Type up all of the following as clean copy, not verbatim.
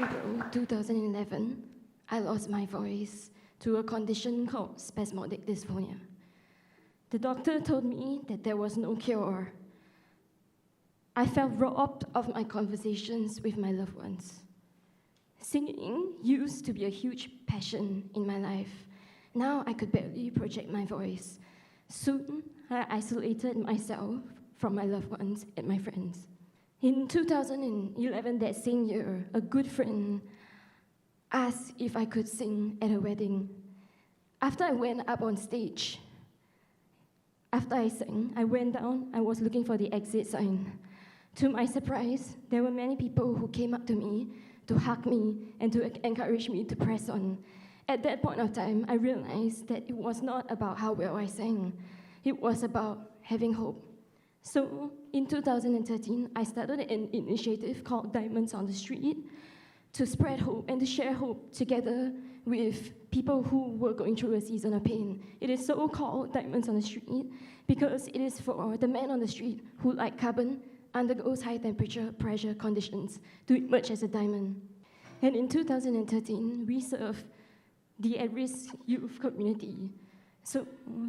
April 2011, I lost my voice to a condition called spasmodic dysphonia. The doctor told me that there was no cure. I felt robbed of my conversations with my loved ones. Singing used to be a huge passion in my life. Now I could barely project my voice. Soon, I isolated myself from my loved ones and my friends. In 2011, that same year, a good friend asked if I could sing at a wedding. After I went up on stage, after I sang, I went down, I was looking for the exit sign. To my surprise, there were many people who came up to me to hug me and to encourage me to press on. At that point of time, I realized that it was not about how well I sang. It was about having hope. So in 2013, I started an initiative called Diamonds on the Street to spread hope and to share hope together with people who were going through a season of pain. It is so called Diamonds on the Street because it is for the man on the street who, like carbon, undergoes high temperature pressure conditions to emerge as a diamond. And in 2013, we served the at-risk youth community. So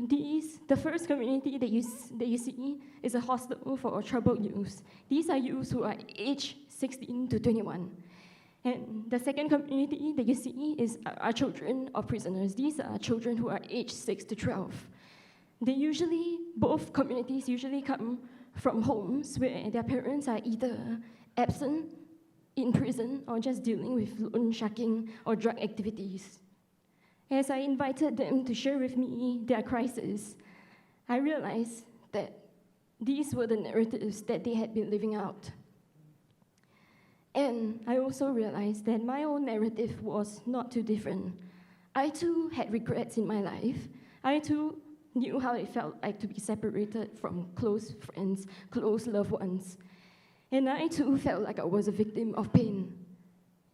the first community that you see is a hostel for troubled youths. These are youths who are aged 16 to 21. And the second community that you see is our children of prisoners. These are children who are aged 6 to 12. Both communities usually come from homes where their parents are either absent, in prison, or just dealing with loan sharking or drug activities. As I invited them to share with me their crisis, I realized that these were the narratives that they had been living out. And I also realized that my own narrative was not too different. I too had regrets in my life. I too knew how it felt like to be separated from close friends, close loved ones. And I too felt like I was a victim of pain.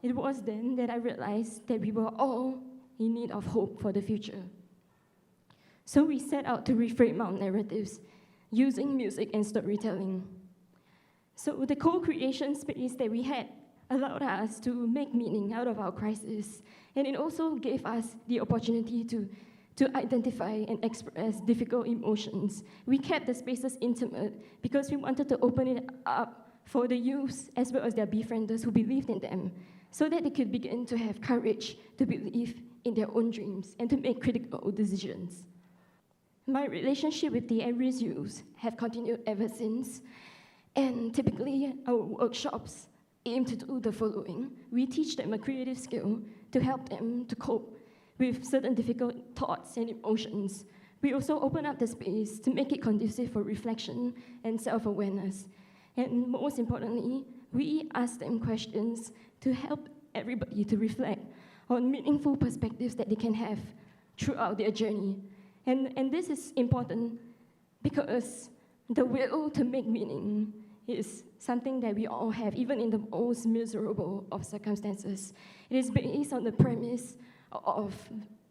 It was then that I realized that we were all in need of hope for the future. So we set out to reframe our narratives using music and storytelling. So the co-creation space that we had allowed us to make meaning out of our crisis, and it also gave us the opportunity to identify and express difficult emotions. We kept the spaces intimate because we wanted to open it up for the youths as well as their befrienders who believed in them, so that they could begin to have courage to believe in their own dreams and to make critical decisions. My relationship with the at-risk youths have continued ever since, and typically our workshops aim to do the following. We teach them a creative skill to help them to cope with certain difficult thoughts and emotions. We also open up the space to make it conducive for reflection and self-awareness. And most importantly, we ask them questions to help everybody to reflect on meaningful perspectives that they can have throughout their journey. And this is important because the will to make meaning is something that we all have, even in the most miserable of circumstances. It is based on the premise of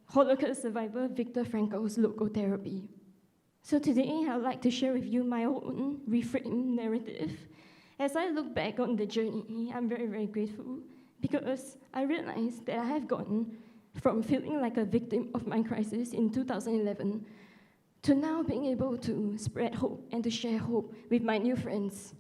Holocaust survivor Viktor Frankl's logotherapy. So today, I'd like to share with you my own reframed narrative. As I look back on the journey, I'm very, very grateful because I realized that I have gone from feeling like a victim of my crisis in 2011 to now being able to spread hope and to share hope with my new friends.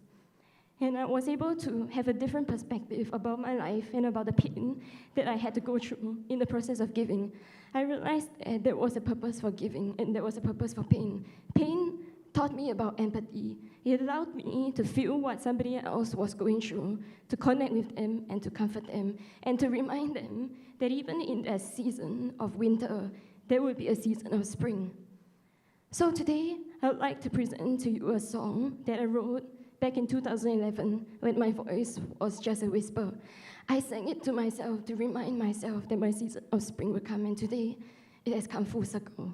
And I was able to have a different perspective about my life and about the pain that I had to go through in the process of giving. I realized that there was a purpose for giving and there was a purpose for pain. Pain taught me about empathy. It allowed me to feel what somebody else was going through, to connect with them and to comfort them, and to remind them that even in that season of winter, there will be a season of spring. So today, I would like to present to you a song that I wrote back in 2011 when my voice was just a whisper. I sang it to myself to remind myself that my season of spring would come, and today it has come full circle.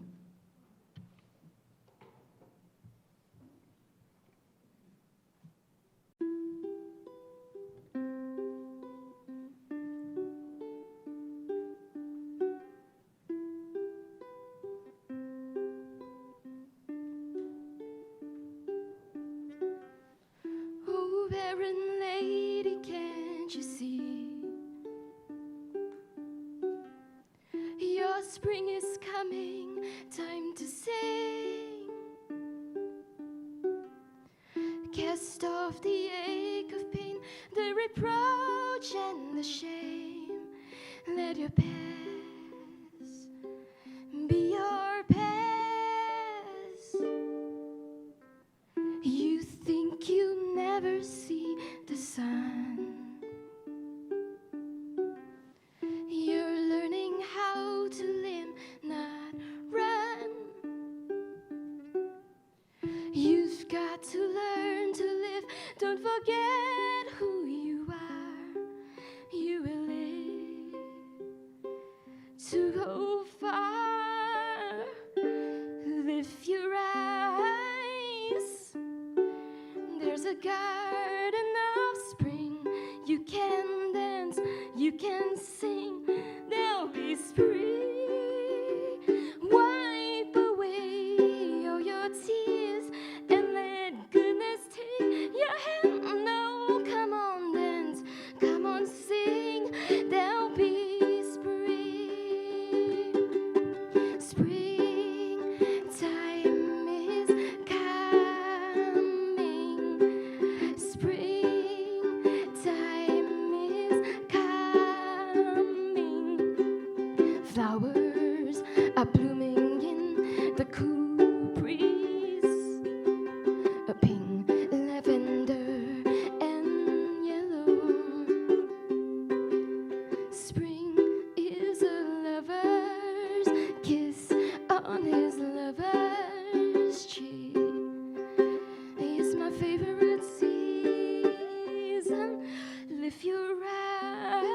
Oh, barren lady, can't you see? spring is coming, time to sing. Cast off the ache of pain, the reproach and the shame. Let your past be your past. You think you never see the sun. You're learning how to live, not run. You've got to learn to live. Don't forget who you are. You will live to go far. Lift your eyes. There's a garden of spring. You can dance, you can sing. There'll be spring. Wipe away all your tears and let goodness take your hand. No, come on, dance, come on, sing. There'll be spring. Springtime is coming. Springtime is coming. Flowers are blooming in the cool breeze. A pink, lavender, and yellow. Spring is a lover's kiss on his lover's cheek. It's my favorite season. Lift your eyes.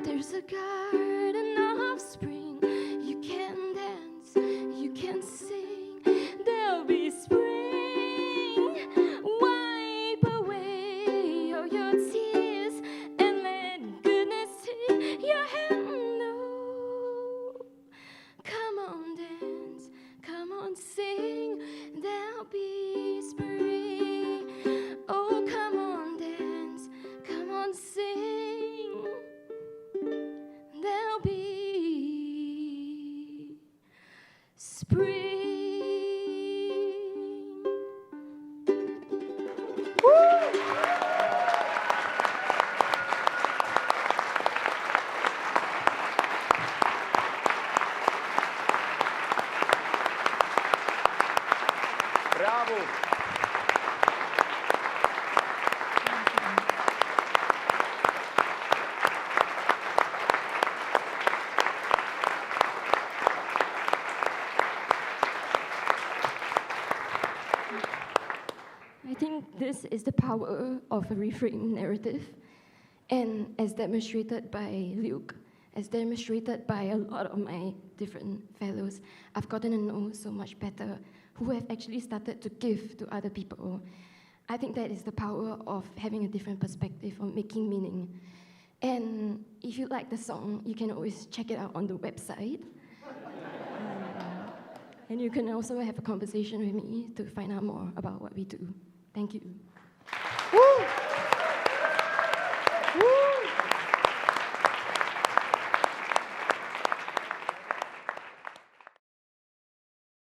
There's a garden of spring. You can dance, you can sing. There'll be spring. Wipe away all your tears and let goodness take your hand. No, come on, dance, come on, sing. There'll be spring. Oh, come on, dance, come on, sing. There'll be spring. Bravo! I think this is the power of a reframed narrative, and as demonstrated by Luke, as demonstrated by a lot of my different fellows, I've gotten to know so much better who have actually started to give to other people. I think that is the power of having a different perspective on making meaning. And if you like the song, you can always check it out on the website. And you can also have a conversation with me to find out more about what we do. Thank you. Woo!